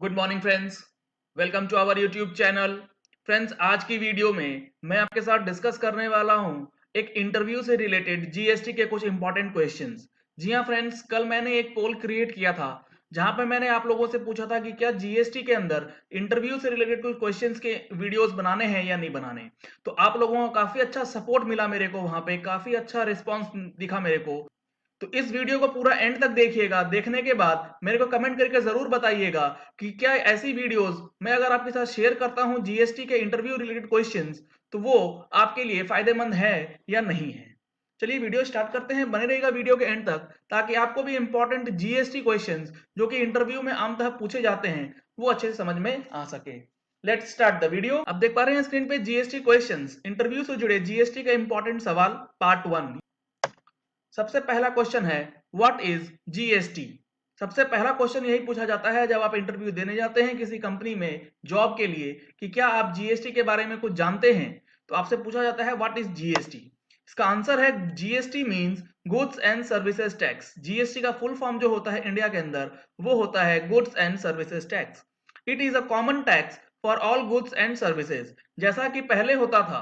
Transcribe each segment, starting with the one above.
Good morning friends, welcome to our YouTube channel. Friends, आज की video में मैं आपके साथ डिस्कस करने वाला हूं एक इंटरव्यू से रिलेटेड जीएसटी के कुछ इंपॉर्टेंट क्वेश्चंस। जी हां फ्रेंड्स, कल मैंने एक पोल क्रिएट किया था जहां पे मैंने आप लोगों से पूछा था कि क्या जीएसटी के अंदर इंटरव्यू से रिलेटेड कुछ क्वेश्चंस के वीडियोस बनाने हैं या नहीं बनाने। तो आप लोगों का काफी अच्छा सपोर्ट मिला मेरे को, वहां पे काफी अच्छा रिस्पॉन्स दिखा मेरे को। तो इस वीडियो को पूरा एंड तक देखिएगा। देखने के बाद मेरे को कमेंट करके जरूर बताइएगा कि क्या ऐसी वीडियोस मैं अगर आपके साथ शेयर करता हूं जीएसटी के इंटरव्यू रिलेटेड क्वेश्चंस, तो वो आपके लिए फायदेमंद है या नहीं है। चलिए वीडियो स्टार्ट करते हैं, बने रहेगा वीडियो के एंड तक ताकि आपको भी इंपॉर्टेंट जीएसटी क्वेश्चंस जो कि इंटरव्यू में आमतः पूछे जाते हैं वो अच्छे से समझ में आ सके। Let's start the video. अब देख पा रहे हैं स्क्रीन पे जीएसटी क्वेश्चंस, इंटरव्यू से जुड़े जीएसटी का इंपॉर्टेंट सवाल पार्ट 1। सबसे पहला क्वेश्चन है, व्हाट इज जीएसटी। सबसे पहला क्वेश्चन यही पूछा जाता है जब आप इंटरव्यू देने जाते हैं किसी कंपनी में जॉब के लिए कि क्या आप जीएसटी के बारे में कुछ जानते हैं। तो आपसे पूछा जाता है व्हाट इज जीएसटी। इसका आंसर है GST means goods and services tax. GST का फुल फॉर्म जो होता है इंडिया के अंदर वो होता है goods and services tax. It is a common tax for all goods and services. जैसा कि पहले होता था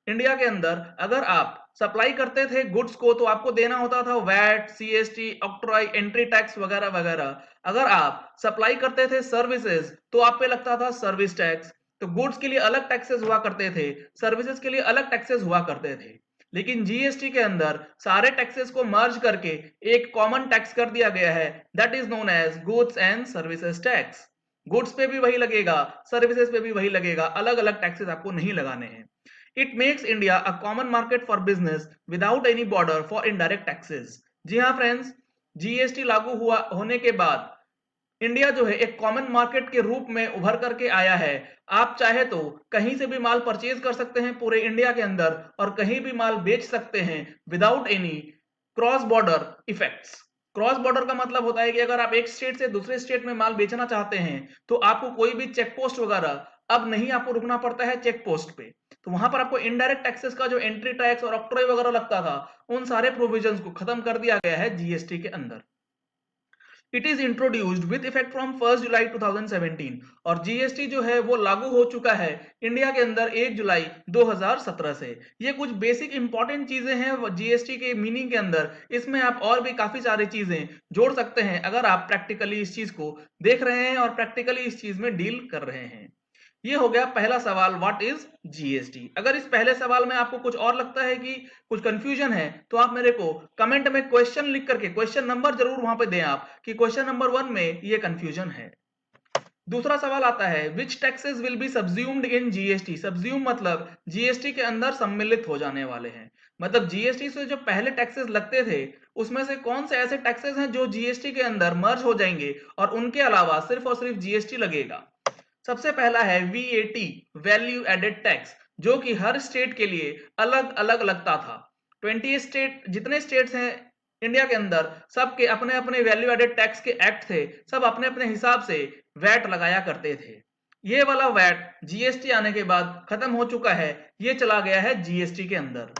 इंडिया के अंदर, अगर आप सप्लाई करते थे गुड्स को तो आपको देना होता था VAT, CST, octroi, entry tax वगैरह वगैरह। अगर आप सप्लाई करते थे सर्विसेज तो आप पे लगता था सर्विस टैक्स। तो गुड्स के लिए अलग टैक्सेस हुआ करते थे, सर्विसेज के लिए अलग टैक्सेस हुआ करते थे। लेकिन जीएसटी के अंदर सारे टैक्सेस को मर्ज करके एक कॉमन टैक्स कर दिया गया है, that is known as goods and services tax. Goods पे भी वही लगेगा, सर्विसेज पे भी वही लगेगा, अलग अलग टैक्सेस आपको नहीं लगाने हैं। It makes India a common market for business without any border for indirect taxes। जी हाँ फ्रेंड्स, जीएसटी लागू हुआ होने के बाद इंडिया जो है एक कॉमन मार्केट के रूप में उभर करके आया है। आप चाहे तो कहीं से भी माल परचेज कर सकते हैं पूरे इंडिया के अंदर और कहीं भी माल बेच सकते हैं without any cross border effects. Cross border का मतलब होता है कि अगर आप एक स्टेट से दूसरे स्टेट में माल बेचना चाहते हैं तो आपको कोई भी चेक पोस्ट वगैरह अब नहीं आपको रुकना पड़ता है चेक पोस्ट पे। तो वहां पर आपको इनडायरेक्ट टैक्सेस का जो एंट्री टैक्स और ऑक्ट्रॉय वगैरह लगता था उन सारे प्रोविजंस को खत्म कर दिया गया है जीएसटी के अंदर। It is introduced with effect from 1 जुलाई 2017 और जीएसटी जो है वो लागू हो चुका है इंडिया के अंदर 1 जुलाई 2017 से। ये कुछ बेसिक इंपॉर्टेंट चीजें हैं जीएसटी के मीनिंग के अंदर। इसमें आप और भी काफी सारी चीजें जोड़ सकते हैं अगर आप प्रैक्टिकली इस चीज को देख रहे हैं और प्रैक्टिकली इस चीज में डील कर रहे हैं। ये हो गया पहला सवाल, व्हाट इज जीएसटी। अगर इस पहले सवाल में आपको कुछ और लगता है कि कुछ कंफ्यूजन है तो आप मेरे को कमेंट में क्वेश्चन लिख करके क्वेश्चन नंबर जरूर वहां पे दें आप कि क्वेश्चन नंबर 1 में ये कंफ्यूजन है। दूसरा सवाल आता है, which taxes will be subsumed in GST. Subsume मतलब जीएसटी के अंदर सम्मिलित हो जाने वाले हैं। मतलब जीएसटी से जो पहले टैक्सेस लगते थे उसमें से कौन से ऐसे टैक्सेस हैं जो जीएसटी के अंदर मर्ज हो जाएंगे और उनके अलावा सिर्फ और सिर्फ जीएसटी लगेगा। सबसे पहला है वीएटी, वैल्यू एडेड टैक्स, जो कि हर स्टेट के लिए अलग अलग लगता था। 20 स्टेट, जितने स्टेट्स हैं इंडिया के अंदर, सबके अपने अपने वैल्यू एडेड टैक्स के एक्ट थे, सब अपने अपने हिसाब से वैट लगाया करते थे। ये वाला वैट जीएसटी आने के बाद खत्म हो चुका है, ये चला गया है जीएसटी के अंदर।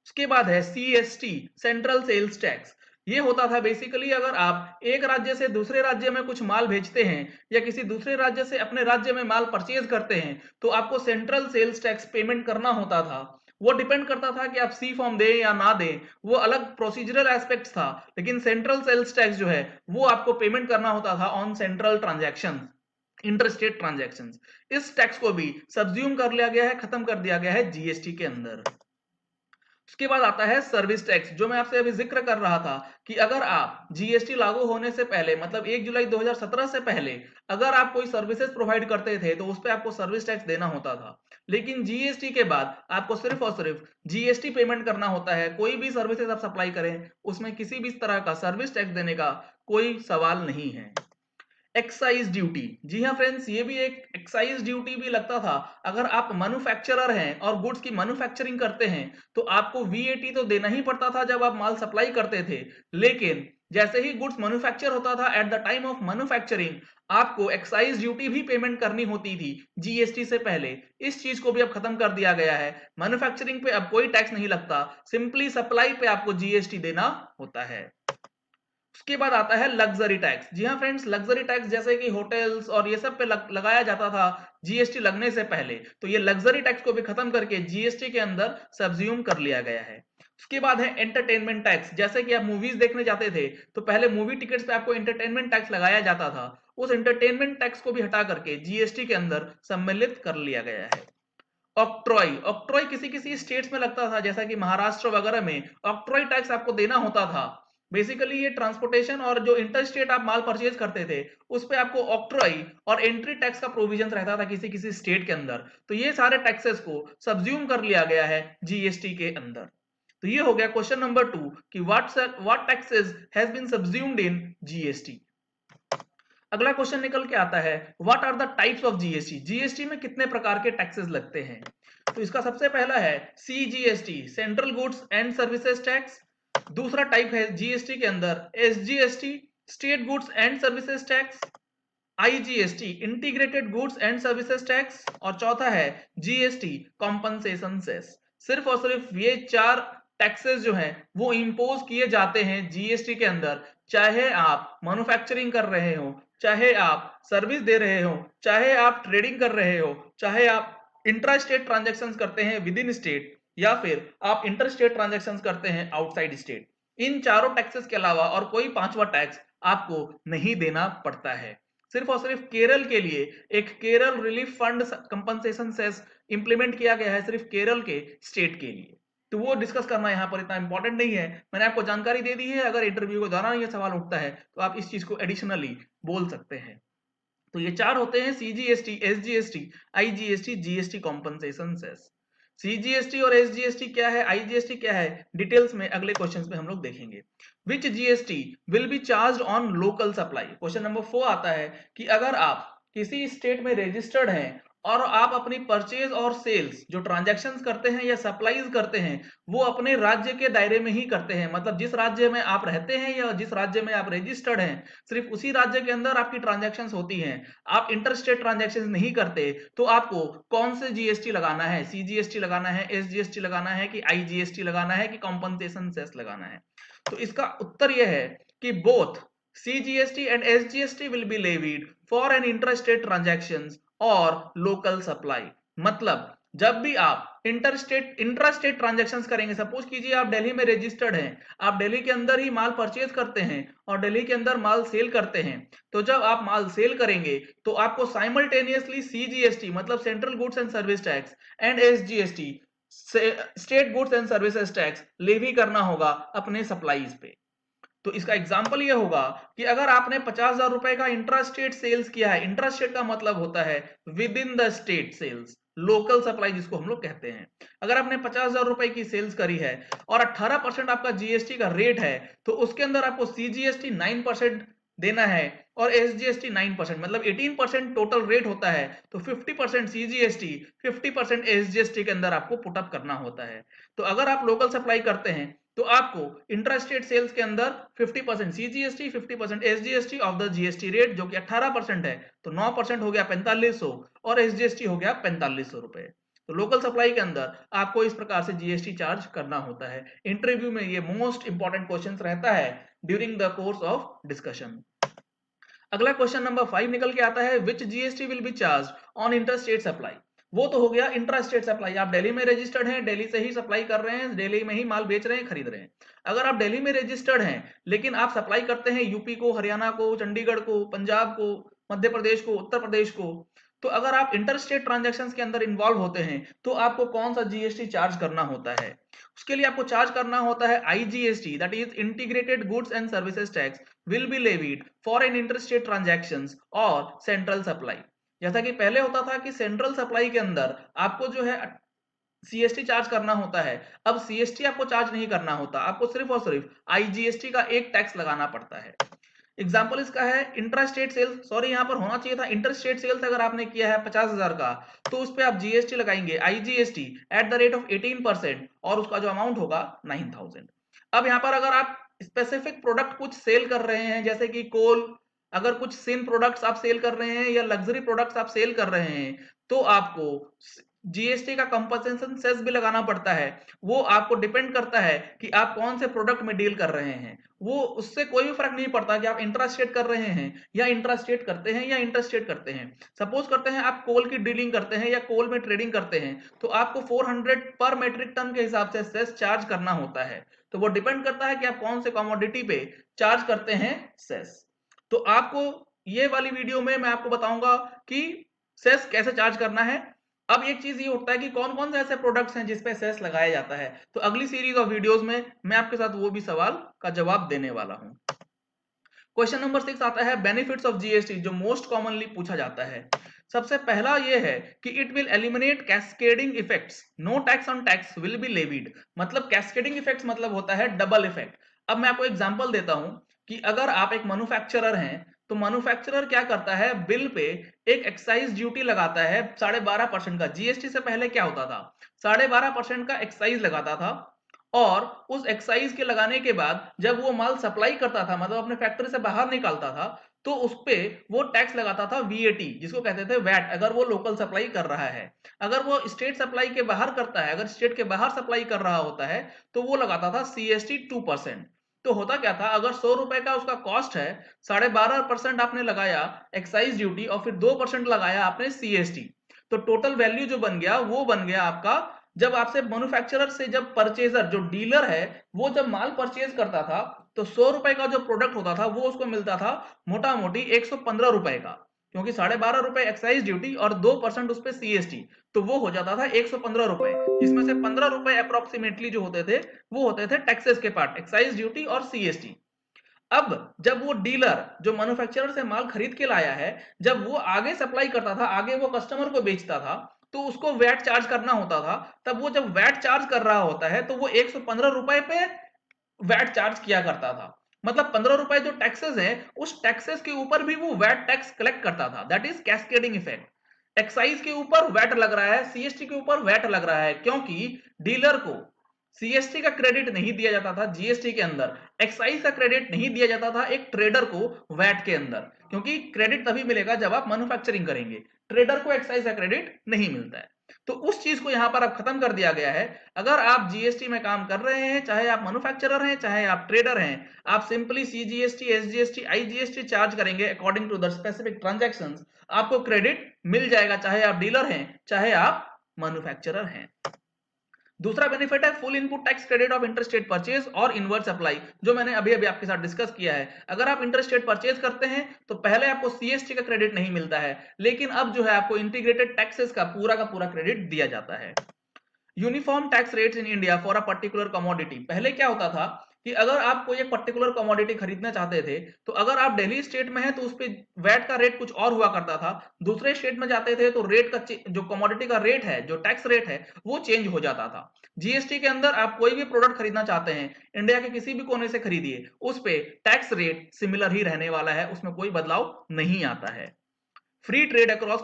उसके बाद है सीएसटी, सेंट्रल सेल्स टैक्स। ये होता था बेसिकली अगर आप एक राज्य से दूसरे राज्य में कुछ माल भेजते हैं या किसी दूसरे राज्य से अपने राज्य में माल परचेज करते हैं तो आपको सेंट्रल सेल्स टैक्स पेमेंट करना होता था। वो डिपेंड करता था कि आप सी फॉर्म दें या ना दें, वो अलग प्रोसीजरल एस्पेक्ट था। लेकिन सेंट्रल सेल्स टैक्स जो है वो आपको पेमेंट करना होता था on central transaction, interstate transaction. इस टैक्स को भी सब्ज्यूम कर लिया गया है, खत्म कर दिया गया है जीएसटी के अंदर। उसके बाद आता है सर्विस टैक्स, जो मैं आपसे अभी जिक्र कर रहा था कि अगर आप जीएसटी लागू होने से पहले मतलब 1 जुलाई 2017 से पहले अगर आप कोई सर्विसेज प्रोवाइड करते थे तो उस पर आपको सर्विस टैक्स देना होता था। लेकिन जीएसटी के बाद आपको सिर्फ और सिर्फ जीएसटी पेमेंट करना होता है। कोई भी सर्विसेज आप सप्लाई करें उसमें किसी भी तरह का सर्विस टैक्स देने का कोई सवाल नहीं है। एक्साइज ड्यूटी, जी हाँ फ्रेंड्स, ये भी एक एक्साइज ड्यूटी भी लगता था। अगर आप मैन्युफैक्चरर हैं और गुड्स की मैन्युफैक्चरिंग करते हैं तो आपको वीएटी तो देना ही पड़ता था जब आप माल सप्लाई करते थे। लेकिन जैसे ही गुड्स मैन्युफैक्चर होता था at the time of manufacturing आपको एक्साइज ड्यूटी भी पेमेंट करनी होती थी जीएसटी से पहले। इस चीज को भी अब खत्म कर दिया गया है। मैन्युफैक्चरिंग पे अब कोई टैक्स नहीं लगता, सिंपली सप्लाई पे आपको जीएसटी देना होता है। उसके बाद आता है लग्जरी टैक्स। जी हाँ फ्रेंड्स, लग्जरी टैक्स जैसे कि होटल्स और ये सब पे लगाया जाता था जीएसटी लगने से पहले, तो ये लग्जरी टैक्स को भी खत्म करके जीएसटी के अंदर सब्ज्यूम कर लिया गया है। उसके बाद है एंटरटेनमेंट टैक्स। जैसे कि आप मूवीज देखने जाते थे तो पहले मूवी टिकट्स पे आपको एंटरटेनमेंट टैक्स लगाया जाता था, उस एंटरटेनमेंट टैक्स को भी हटा करके जीएसटी के अंदर सम्मिलित कर लिया गया है। ऑक्ट्रॉय, ऑक्ट्रॉय किसी किसी स्टेट्स में लगता था, जैसा कि महाराष्ट्र वगैरह में ऑक्ट्रॉय टैक्स आपको देना होता था। बेसिकली ये ट्रांसपोर्टेशन और जो इंटर स्टेट आप माल परचेज करते थे उस पे आपको ऑक्ट्रॉय और एंट्री टैक्स का प्रोविजन रहता था किसी किसी स्टेट के अंदर। तो ये सारे टैक्सेस को सब्ज्यूम कर लिया गया है जीएसटी के अंदर। तो ये हो गया क्वेश्चन नंबर 2 कि what taxes has been subsumed in GST. अगला क्वेश्चन निकल के आता है what are the types of GST. GST में कितने प्रकार के टैक्सेस लगते हैं? तो इसका सबसे पहला है CGST, central goods and services tax. दूसरा टाइप है जीएसटी के अंदर SGST, state goods and services tax. IGST, integrated goods and services tax. और चौथा है जीएसटी कॉम्पनसेशन सेस। सिर्फ और सिर्फ ये 4 टैक्सेस जो हैं वो इंपोज किए जाते हैं जीएसटी के अंदर, चाहे आप मैन्युफैक्चरिंग कर रहे हो, चाहे आप सर्विस दे रहे हो, चाहे आप ट्रेडिंग कर रहे हो, चाहे आप इंट्रा स्टेट ट्रांजेक्शन करते हैं विद इन स्टेट, या फिर आप इंटर स्टेट ट्रांजेक्शन करते हैं आउटसाइड स्टेट। इन चारों टैक्सेस के अलावा और कोई पांचवा टैक्स आपको नहीं देना पड़ता है। सिर्फ और सिर्फ केरल के लिए एक Kerala relief fund compensation cess implement किया गया है, सिर्फ केरल के स्टेट के लिए। तो वो डिस्कस करना यहाँ पर इतना इंपॉर्टेंट नहीं है, मैंने आपको जानकारी दे दी है। अगर इंटरव्यू के दौरान ये सवाल उठता है तो आप इस चीज को एडिशनली बोल सकते हैं। तो ये 4 होते हैं CGST, SGST, IGST, GST compensation cess. CGST और एसजीएसटी क्या है, आईजीएसटी क्या है, डिटेल्स में अगले क्वेश्चंस में हम लोग देखेंगे। Which GST will be charged on local supply. Question number 4 आता है कि अगर आप किसी स्टेट में रजिस्टर्ड हैं और आप अपनी परचेज और सेल्स जो ट्रांजैक्शंस करते हैं या सप्लाईज करते हैं वो अपने राज्य के दायरे में ही करते हैं, मतलब जिस राज्य में आप रहते हैं या जिस राज्य में आप रजिस्टर्ड हैं सिर्फ उसी राज्य के अंदर आपकी ट्रांजैक्शंस होती हैं, आप इंटर स्टेट ट्रांजैक्शंस नहीं करते, तो आपको कौन से जीएसटी लगाना है, सीजीएसटी लगाना है, एसजीएसटी लगाना है कि आईजीएसटी लगाना है कि कॉम्पनसेशन सेस लगाना है? तो इसका उत्तर यह है कि both CGST and SGST will be levied for an interstate transactions और लोकल सप्लाई। मतलब जब भी आप इंट्रास्टेट ट्रांजैक्शंस करेंगे, सपोज कीजिए आप दिल्ली में रजिस्टर्ड हैं, आप दिल्ली के अंदर ही माल परचेज करते हैं और दिल्ली के अंदर माल सेल करते हैं, तो जब आप माल सेल करेंगे तो आपको साइमल्टेनियसली सीजीएसटी मतलब central goods and service tax and SGST state goods and services tax levy करना होगा अपने सप्लाईज पे। तो इसका एग्जाम्पल ये होगा कि अगर आपने 50,000 रुपए का इंट्रास्टेट सेल्स किया है, इंट्रास्टेट का मतलब होता है within the state sales, local supply जिसको हम लोग कहते हैं। अगर आपने 50,000 रुपए की सेल्स करी है और 18% आपका जीएसटी का रेट है तो उसके अंदर आपको सीजीएसटी 9% देना है और एसजीएसटी 9%, मतलब 18% टोटल रेट होता है। तो 50% सीजीएसटी 50% एसजीएसटी के अंदर आपको पुटअप करना होता है। तो अगर आप लोकल सप्लाई करते हैं तो आपको इंट्रास्टेट सेल्स के अंदर 50% CGST 50% SGST of the GST rate जो कि 18% है, तो 9% हो गया 4500 और एसजीएसटी हो गया 4500 रुपए। तो लोकल सप्लाई के अंदर आपको इस प्रकार से जीएसटी चार्ज करना होता है। इंटरव्यू में ये मोस्ट इंपॉर्टेंट क्वेश्चन रहता है during the course of discussion. अगला क्वेश्चन नंबर 5 निकल के आता है which GST will be charge on interstate supply. वो तो हो गया इंट्रास्टेट सप्लाई, आप दिल्ली में रजिस्टर्ड हैं, दिल्ली से ही सप्लाई कर रहे हैं, दिल्ली में ही माल बेच रहे हैं, खरीद रहे हैं। अगर आप दिल्ली में रजिस्टर्ड हैं लेकिन आप सप्लाई करते हैं यूपी को, हरियाणा को, चंडीगढ़ को, पंजाब को, मध्य प्रदेश को, उत्तर प्रदेश को, तो अगर आप इंटरस्टेट ट्रांजैक्शन के अंदर इन्वॉल्व होते हैं तो आपको कौन सा जीएसटी चार्ज करना होता है? उसके लिए आपको चार्ज करना होता है IGST, that is integrated goods and services tax will be levied for an interstate transactions और सेंट्रल सप्लाई। जैसा कि पहले होता था कि सेंट्रल सप्लाई के अंदर आपको जो है सीएसटी चार्ज करना होता है, अब सीएसटी आपको चार्ज नहीं करना होता, आपको सिर्फ और सिर्फ आईजीएसटी का एक टैक्स लगाना पड़ता है। एग्जाम्पल इसका है इंट्रास्टेट सेल्स, सॉरी यहाँ पर होना चाहिए था इंटरस्टेट सेल्स, अगर आपने किया है 50,000 का तो उस पर आप जीएसटी लगाएंगे IGST at the rate of 18% और उसका जो अमाउंट होगा 9,000। अब यहाँ पर अगर आप स्पेसिफिक प्रोडक्ट कुछ सेल कर रहे हैं जैसे कि कोल, अगर कुछ सिन प्रोडक्ट्स आप सेल कर रहे हैं या लग्जरी प्रोडक्ट्स आप सेल कर रहे हैं तो आपको जीएसटी का कंपनसेशन सेस भी लगाना पड़ता है। वो आपको डिपेंड करता है कि आप कौन से प्रोडक्ट में डील कर रहे हैं। वो उससे कोई भी फर्क नहीं पड़ता कि आप इंट्रा स्टेट कर रहे हैं या इंट्रा स्टेट करते हैं या इंटर स्टेट करते हैं। सपोज करते हैं आप कोल की डीलिंग करते हैं या कोल में ट्रेडिंग करते हैं, तो आपको 400 पर मेट्रिक टन के हिसाब से सेस चार्ज करना होता है। तो वो डिपेंड करता है कि आप कौन से कमोडिटी पे चार्ज करते हैं सेस। तो आपको ये वाली वीडियो में मैं आपको बताऊंगा कि सेस कैसे चार्ज करना है। अब एक चीज ये उठता है कि कौन कौन से ऐसे प्रोडक्ट्स हैं जिसपे सेस लगाया जाता है। तो अगली सीरीज ऑफ वीडियोस में मैं आपके साथ वो भी सवाल का जवाब देने वाला हूं। क्वेश्चन नंबर 6 आता है बेनिफिट्स ऑफ जीएसटी, जो मोस्ट कॉमनली पूछा जाता है। सबसे पहला ये है कि it will eliminate cascading effects, no tax on tax will be levied. मतलब कैस्केडिंग इफेक्ट्स मतलब होता है डबल इफेक्ट। अब मैं आपको एग्जांपल देता हूं कि अगर आप एक मैन्युफैक्चरर हैं, तो मैन्युफैक्चरर क्या करता है, बिल पे एक एक्साइज ड्यूटी लगाता है 12.5% का। जीएसटी से पहले क्या होता था, 12.5% का एक्साइज लगाता था, और उस एक्साइज के लगाने के बाद जब वो माल सप्लाई करता था, मतलब अपने फैक्ट्री से बाहर निकालता था, तो उस पे वो टैक्स लगाता था वीएटी, जिसको कहते थे वैट, अगर वो लोकल सप्लाई कर रहा है। अगर वो स्टेट सप्लाई के बाहर करता है, अगर स्टेट के बाहर सप्लाई कर रहा होता है, तो वो लगाता था सीएसटी 2%। तो होता क्या था, अगर 100 रुपए का उसका कॉस्ट है, 12.5% आपने लगाया एक्साइज ड्यूटी और फिर 2% लगाया आपने सीएसटी, तो टोटल वैल्यू जो बन गया वो बन गया आपका, जब आपसे मैन्युफैक्चरर से, जब परचेजर जो डीलर है वो जब माल परचेज करता था, तो 100 रुपए का जो प्रोडक्ट होता था वो उसको मिलता था मोटा मोटी 115 रुपए का, क्योंकि 12.5 रुपए एक्साइज ड्यूटी और 2% उस पर सीएसटी, तो वो हो जाता था 115 रुपए, जिसमें से 15 रुपए अप्रोक्सीमेटली जो होते थे वो होते थे टैक्सेस के पार्ट, एक्साइज ड्यूटी और सीएसटी। अब जब वो डीलर जो मैन्युफैक्चरर से माल खरीद के लाया है, जब वो आगे सप्लाई करता था, आगे वो कस्टमर को बेचता था, तो उसको वैट चार्ज करना होता था। तब वो जब वैट चार्ज कर रहा होता है, तो वो 115 रुपए पे वैट चार्ज किया करता था। मतलब 15 रुपए जो टैक्सेस है, उस टैक्सेस के ऊपर भी वो वैट टैक्स कलेक्ट करता था। That is cascading effect. Excise के ऊपर वैट लग रहा है, सीएसटी के ऊपर वैट लग रहा है, क्योंकि डीलर को सीएसटी का क्रेडिट नहीं दिया जाता था जीएसटी के अंदर, एक्साइज का क्रेडिट नहीं दिया जाता था एक ट्रेडर को वैट के अंदर, क्योंकि क्रेडिट तभी मिलेगा जब आप मैन्युफैक्चरिंग करेंगे, ट्रेडर को एक्साइज का क्रेडिट नहीं मिलता है। तो उस चीज को यहां पर अब खत्म कर दिया गया है। अगर आप जीएसटी में काम कर रहे हैं, चाहे आप मैन्युफैक्चरर हैं चाहे आप ट्रेडर हैं, आप simply CGST, SGST, IGST charge करेंगे according to the specific transactions, आपको क्रेडिट मिल जाएगा, चाहे आप डीलर हैं चाहे आप मैन्युफैक्चरर हैं। दूसरा बेनिफिट है full input tax credit of interstate purchase और इनवर्ट सप्लाई, जो मैंने अभी अभी आपके साथ डिस्कस किया है। अगर आप इंटरस्टेट परचेज करते हैं तो पहले आपको सीएसटी का क्रेडिट नहीं मिलता है, लेकिन अब जो है आपको इंटीग्रेटेड टैक्सेस का पूरा क्रेडिट दिया जाता है। Uniform tax rates in India for a particular commodity. पहले क्या होता था कि अगर आप कोई एक पर्टिकुलर कमोडिटी खरीदना चाहते थे, तो अगर आप दिल्ली स्टेट में हैं तो उस पे वैट का रेट कुछ और हुआ करता था, दूसरे स्टेट में जाते थे तो रेट का जो कमोडिटी का रेट है, जो टैक्स रेट है, वो चेंज हो जाता था। जीएसटी के अंदर आप कोई भी प्रोडक्ट खरीदना चाहते हैं, इंडिया के किसी भी कोने से खरीदिए, उस पे टैक्स रेट सिमिलर ही रहने वाला है, उसमें कोई बदलाव नहीं आता है। Free trade across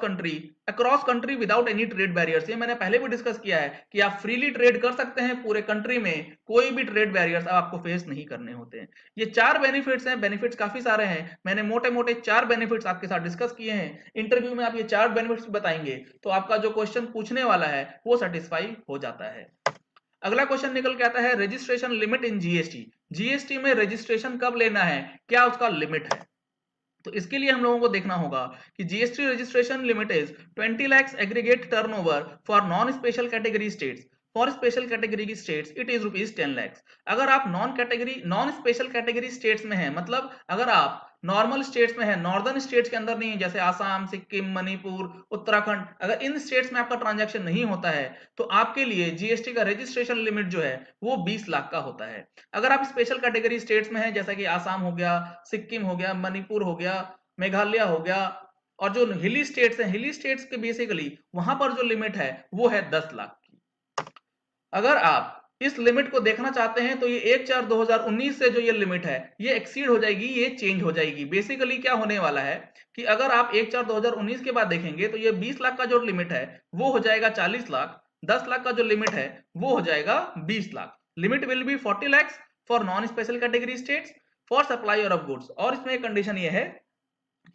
country without any trade barriers, ये मैंने पहले भी डिस्कस किया है कि आप फ्रीली ट्रेड कर सकते हैं पूरे कंट्री में, कोई भी ट्रेड बैरियर्स आपको फेस नहीं करने होते हैं। ये 4 बेनिफिट्स हैं, बेनिफिट्स काफी सारे हैं, मैंने मोटे मोटे 4 बेनिफिट्स आपके साथ डिस्कस किए हैं। इंटरव्यू में आप ये 4 बेनिफिट्स बताएंगे तो आपका जो क्वेश्चन पूछने वाला है वो सेटिस्फाई हो जाता है। अगला क्वेश्चन निकल के आता है registration limit in GST. GST में रजिस्ट्रेशन कब लेना है, क्या उसका लिमिट है। तो इसके लिए हम लोगों को देखना होगा कि GST registration limit is 20 lakhs aggregate turnover for non special category states, for special category states it is rupees 10 lakhs। अगर आप नॉन स्पेशल कैटेगरी स्टेट्स में है, मतलब अगर आप नॉर्मल स्टेट्स में है, नॉर्दर्न स्टेट्स के अंदर नहीं है, जैसे आसाम, सिक्किम, मणिपुर, उत्तराखंड, अगर इन स्टेट्स में आपका ट्रांजैक्शन नहीं होता है, तो आपके लिए जीएसटी का रजिस्ट्रेशन लिमिट जो है वो 20 लाख का होता है। अगर आप स्पेशल कैटेगरी स्टेट्स में हैं, जैसा कि आसाम हो गया, सिक्किम हो गया, मणिपुर हो गया, मेघालय हो गया, और जो हिली स्टेट्स हैं, हिली स्टेट्स के बेसिकली वहां पर जो लिमिट है वो है 10 लाख की। अगर आप इस लिमिट को देखना चाहते हैं तो ये 1/4/2019 से जो ये लिमिट है ये एक्सीड हो जाएगी, ये चेंज हो जाएगी। बेसिकली क्या होने वाला है कि अगर आप 1/4/2019 के बाद देखेंगे तो ये 20 लाख का जो लिमिट है वो हो जाएगा 40 लाख, 10 लाख का जो लिमिट है वो हो जाएगा 20 lakh. Limit will be 40 lakhs for non special category states for supplier of goods. और इसमें एक कंडीशन ये है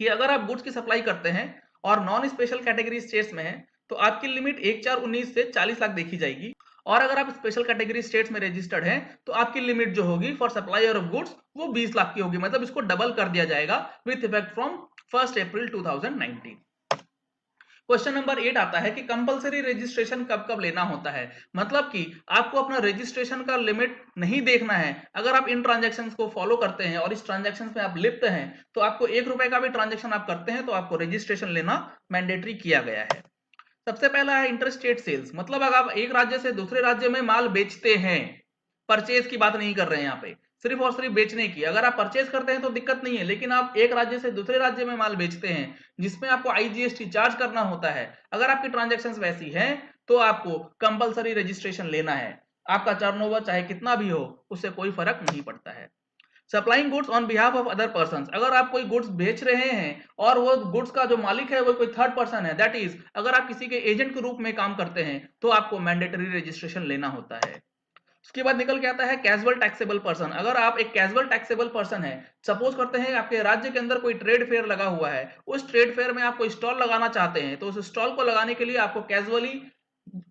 कि अगर आप गुड्स की सप्लाई करते हैं और नॉन स्पेशल कैटेगरी स्टेट्स में है, तो आपकी लिमिट 1/4/19 से 40 लाख देखी जाएगी। और अगर आप स्पेशल कैटेगरी स्टेट्स में रजिस्टर्ड हैं तो आपकी लिमिट जो होगी फॉर सप्लायर ऑफ गुड्स वो 20 लाख की होगी, मतलब इसको डबल कर दिया जाएगा with effect from 1 April 2019। Question number 8 आता है कि कंपलसरी रजिस्ट्रेशन कब कब लेना होता है। मतलब कि आपको अपना रजिस्ट्रेशन का लिमिट नहीं देखना है। अगर आप इन ट्रांजैक्शंस को फॉलो करते हैं और इस ट्रांजैक्शंस में आप लिप्त हैं तो आपको 1 रुपए का भी ट्रांजैक्शन आप करते हैं तो आपको रजिस्ट्रेशन लेना मैंडेटरी किया गया है। सबसे पहला है इंटर स्टेट सेल्स, मतलब अगर आप एक राज्य से दूसरे राज्य में माल बेचते हैं, परचेज की बात नहीं कर रहे हैं यहाँ पे, सिर्फ और सिर्फ बेचने की। अगर आप परचेज करते हैं तो दिक्कत नहीं है, लेकिन आप एक राज्य से दूसरे राज्य में माल बेचते हैं जिसमें आपको आईजीएसटी चार्ज करना होता है, अगर आपकी ट्रांजैक्शंस वैसी हैं तो आपको कंपलसरी रजिस्ट्रेशन लेना है। आपका टर्नओवर चाहे कितना भी हो उससे कोई फर्क नहीं पड़ता है। Supplying goods on behalf of other person, अगर आप कोई गुड्स बेच रहे हैं और वो गुड्स का जो मालिक है वो कोई थर्ड पर्सन है, दैट इज अगर आप किसी के एजेंट के रूप में काम करते हैं तो आपको मैंडेटरी रजिस्ट्रेशन लेना होता है। उसके बाद निकल के आता है कैजुअल टैक्सेबल पर्सन, अगर आप एक कैजुअल टैक्सेबल पर्सन है, सपोज करते हैं आपके राज्य के अंदर कोई ट्रेड फेयर लगा हुआ है, उस ट्रेड फेयर में आप कोई स्टॉल लगाना चाहते हैं तो उस स्टॉल को लगाने के लिए आपको कैजुअली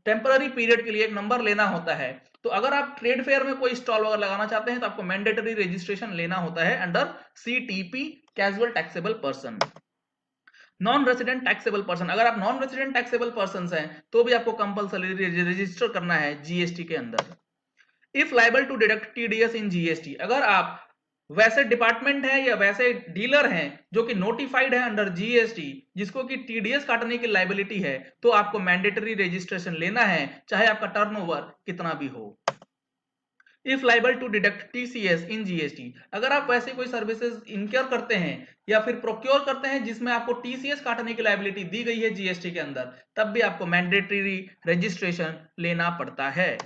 टेम्पररी पीरियड के लिए एक नंबर लेना होता है। तो अगर आप ट्रेड फेयर में कोई स्टॉल वगैरह लगाना चाहते हैं तो आपको मैंडेटरी रजिस्ट्रेशन लेना होता है under CTP casual taxable person. Non resident taxable person, अगर आप नॉन रेसिडेंट टैक्सेबल पर्सन हैं तो भी आपको कंपलसरी रजिस्टर करना है जीएसटी के अंदर। If liable to deduct TDS in GST, अगर आप वैसे डिपार्टमेंट है या वैसे डीलर हैं जो कि नोटिफाइड है अंडर जीएसटी जिसको कि टीडीएस काटने की लाइबिलिटी है तो आपको मैंडेटरी रजिस्ट्रेशन लेना है चाहे आपका टर्नओवर कितना भी हो। If liable to deduct TCS in GST, अगर आप वैसे कोई सर्विसेज इनक्योर करते हैं या फिर प्रोक्योर करते हैं जिसमें आपको टीसीएस काटने की लाइबिलिटी दी गई है जीएसटी के अंदर, तब भी आपको मैंडेटरी रजिस्ट्रेशन लेना पड़ता है।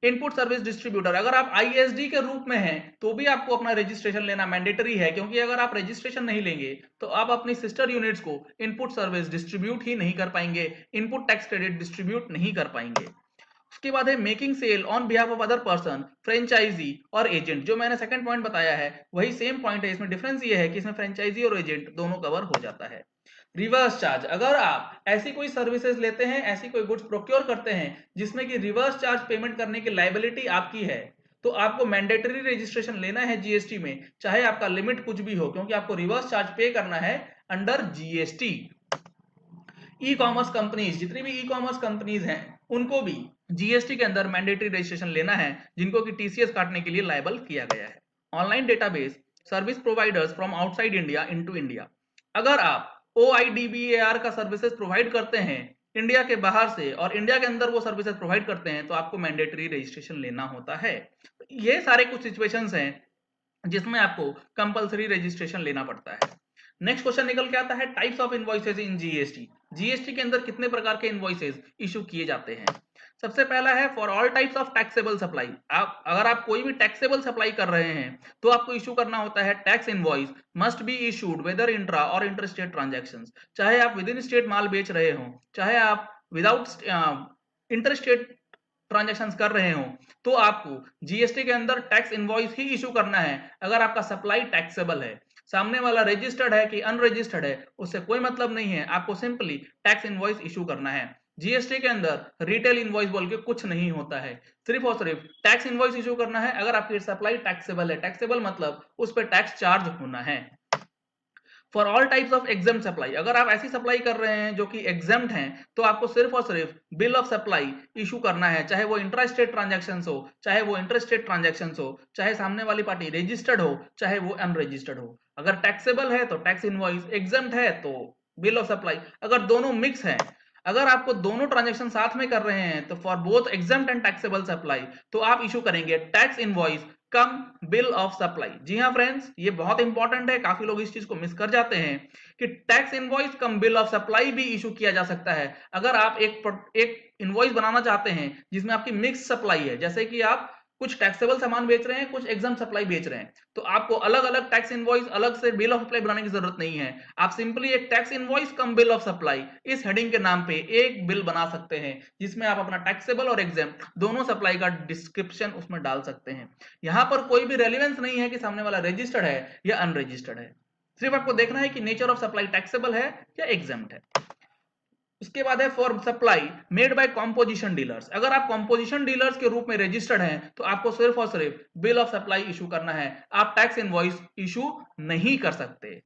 इनपुट सर्विस डिस्ट्रीब्यूटर, अगर आप आईएसडी के रूप में हैं तो भी आपको अपना रजिस्ट्रेशन लेना मैंडेटरी है, क्योंकि अगर आप रजिस्ट्रेशन नहीं लेंगे तो आप अपनी सिस्टर यूनिट्स को इनपुट सर्विस डिस्ट्रीब्यूट ही नहीं कर पाएंगे, इनपुट टैक्स क्रेडिट डिस्ट्रीब्यूट नहीं कर पाएंगे। उसके बाद है making sale on behalf of other person, franchisee और एजेंट, जो मैंने सेकंड पॉइंट बताया है वही सेम पॉइंट है, इसमें डिफरेंस ये है कि इसमें फ्रेंचाइजी और एजेंट दोनों कवर हो जाता है। रिवर्स चार्ज, अगर आप ऐसी कोई सर्विसेज लेते हैं, ऐसी कोई गुड्स प्रोक्योर करते हैं जिसमें कि रिवर्स चार्ज पेमेंट करने की लायबिलिटी आपकी है तो आपको मैंडेटरी रजिस्ट्रेशन लेना है जीएसटी में, चाहे आपका लिमिट कुछ भी हो, क्योंकि आपको रिवर्स चार्ज पे करना है under GST. E commerce companies, जितनी भी ई कॉमर्स कंपनीज हैं उनको भी जीएसटी के अंदर मैंडेटरी रजिस्ट्रेशन लेना है जिनको कि टीसीएस काटने के लिए लायबल किया गया है। Online database service providers from outside India into India, अगर आप OIDBAR का सर्विसेज प्रोवाइड करते हैं इंडिया के बाहर से और इंडिया के अंदर वो सर्विसेज प्रोवाइड करते हैं तो आपको मैंडेटरी रजिस्ट्रेशन लेना होता है। ये सारे कुछ सिचुएशंस हैं जिसमें आपको कंपलसरी रजिस्ट्रेशन लेना पड़ता है। नेक्स्ट क्वेश्चन निकल के आता है types of invoices in GST, GST के अंदर कितने प्रकार के इनवॉइसेज इशू किए जाते हैं। सबसे पहला है for all types of taxable supply, अगर आप कोई भी टैक्सेबल सप्लाई कर रहे हैं तो आपको इशू करना होता है tax invoice must be issued whether intra और इंटर स्टेट ट्रांजैक्शंस, चाहे आप विद इन स्टेट माल बेच रहे हो चाहे आप विदाउट इंटर स्टेट ट्रांजैक्शंस कर रहे हो तो आपको जीएसटी के अंदर टैक्स इनवॉइस ही इशू करना है अगर आपका सप्लाई टैक्सेबल है। सामने वाला रजिस्टर्ड है कि अनरजिस्टर्ड है उससे कोई मतलब नहीं है, आपको सिंपली टैक्स इनवॉइस इशू करना है। जीएसटी के अंदर रिटेल इनवॉइस बोल के कुछ नहीं होता है, सिर्फ और सिर्फ टैक्स इनवॉइस इशू करना है अगर आपकी सप्लाई टैक्सेबल है। टैक्सेबल मतलब उस पर टैक्स चार्ज होना है। For all types of exempt supply, अगर आप ऐसी सप्लाई कर रहे हैं जो कि एग्जाम्ड हैं तो आपको सिर्फ और सिर्फ बिल ऑफ सप्लाई इशू करना है, चाहे वो इंट्रा स्टेट ट्रांजैक्शंस हो चाहे वो इंटर स्टेट ट्रांजैक्शंस हो, चाहे सामने वाली पार्टी रजिस्टर्ड हो चाहे वो अनरजिस्टर्ड हो। अगर टैक्सेबल है तो टैक्स इनवॉइस, एग्जाम्ड है तो बिल ऑफ सप्लाई। अगर दोनों मिक्स हैं, अगर आपको दोनों ट्रांजैक्शन साथ में कर रहे हैं तो for both exempt and taxable supply तो आप इशू करेंगे tax invoice cum bill of supply. जी हाँ फ्रेंड्स, ये बहुत इंपॉर्टेंट है, काफी लोग इस चीज को मिस कर जाते हैं कि tax invoice cum bill of supply भी इशू किया जा सकता है। अगर आप एक इनवॉइस बनाना चाहते हैं जिसमें आपकी मिक्स सप्लाई है, जैसे कि आप कुछ टैक्सेबल सामान बेच रहे हैं कुछ एग्जाम सप्लाई बेच रहे हैं, तो आपको अलग अलग टैक्स इनवॉइस अलग से बिल ऑफ सप्लाई बनाने की जरूरत नहीं है। आप सिंपली एक tax invoice cum bill of supply इस हेडिंग के नाम पे एक बिल बना सकते हैं जिसमें आप अपना टैक्सेबल और एग्जाम दोनों सप्लाई का डिस्क्रिप्शन उसमें डाल सकते हैं। यहां पर कोई भी रेलिवेंस नहीं है कि सामने वाला रजिस्टर्ड है या अनरजिस्टर्ड है, सिर्फ आपको देखना है कि नेचर ऑफ सप्लाई टैक्सेबल है या एग्जाम्ड है। उसके बाद है for supply made by composition dealers. अगर आप कॉम्पोजिशन डीलर्स के रूप में रजिस्टर्ड हैं तो आपको सिर्फ और सिर्फ बिल ऑफ सप्लाई इशू करना है, आप टैक्स इनवॉइस इशू नहीं कर सकते।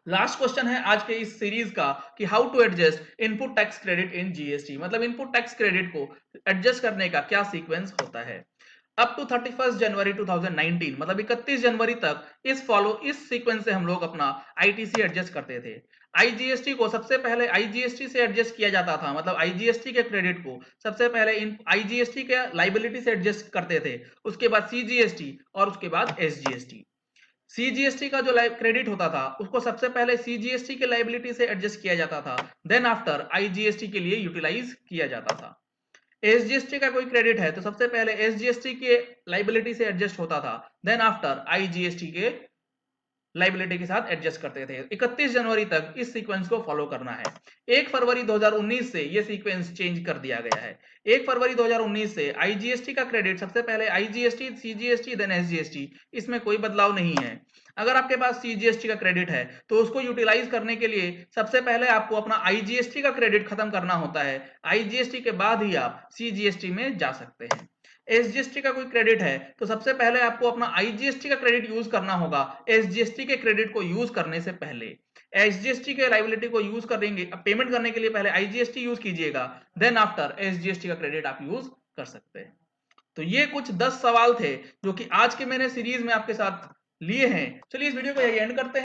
लास्ट क्वेश्चन है आज के इस सीरीज का कि how to adjust input tax credit in GST, मतलब इनपुट टैक्स क्रेडिट को एडजस्ट करने का क्या सीक्वेंस होता है। अप टू 31 जनवरी 2019, मतलब 31 जनवरी तक इस सीक्वेंस से हम लोग अपना आईटीसी एडजस्ट करते थे। आईजीएसटी को सबसे पहले आईजीएसटी से एडजस्ट किया जाता था, मतलब आईजीएसटी के क्रेडिट को सबसे पहले इन आईजीएसटी के लाइबिलिटी से एडजस्ट करते थे, उसके बाद सीजीएसटी और उसके बाद एसजीएसटी। सीजीएसटी का जो क्रेडिट होता था उसको सबसे पहले सीजीएसटी के लाइबिलिटी से एडजस्ट किया जाता था, देन आफ्टर आईजीएसटी के लिए यूटिलाइज किया जाता था। एसजीएसटी का कोई क्रेडिट है तो सबसे पहले एसजीएसटी के लाइबिलिटी से एडजस्ट होता था, देन आफ्टर आईजीएसटी के लाइबिलिटी के साथ एडजस्ट करते थे। 31 जनवरी तक इस सीक्वेंस को फॉलो करना है। 1 फरवरी 2019 से ये सीक्वेंस चेंज कर दिया गया है। 1 फरवरी 2019 से आईजीएसटी का क्रेडिट सबसे पहले आईजीएसटी, सीजीएसटी, देन एसजीएसटी, इसमें कोई बदलाव नहीं है। अगर आपके पास सीजीएसटी का क्रेडिट है तो उसको यूटिलाइज करने के लिए सबसे पहले आपको अपना आईजीएसटी का क्रेडिट खत्म करना होता है, आईजीएसटी के बाद ही आप सीजीएसटी में जा सकते हैं। एसजीएसटी का कोई क्रेडिट है तो सबसे पहले आपको अपना आईजीएसटी का क्रेडिट यूज करना होगा एसजीएसटी के क्रेडिट को यूज करने से पहले। एसजीएसटी के लाइबिलिटी को यूज करेंगे, पेमेंट करने के लिए पहले आईजीएसटी यूज कीजिएगा, देन आफ्टर एसजीएसटी का क्रेडिट आप यूज कर सकते हैं। तो ये कुछ 10 सवाल थे जो कि आज के मैंने सीरीज में आपके साथ लिए हैं। चलिए इस वीडियो को यही एंड करते हैं।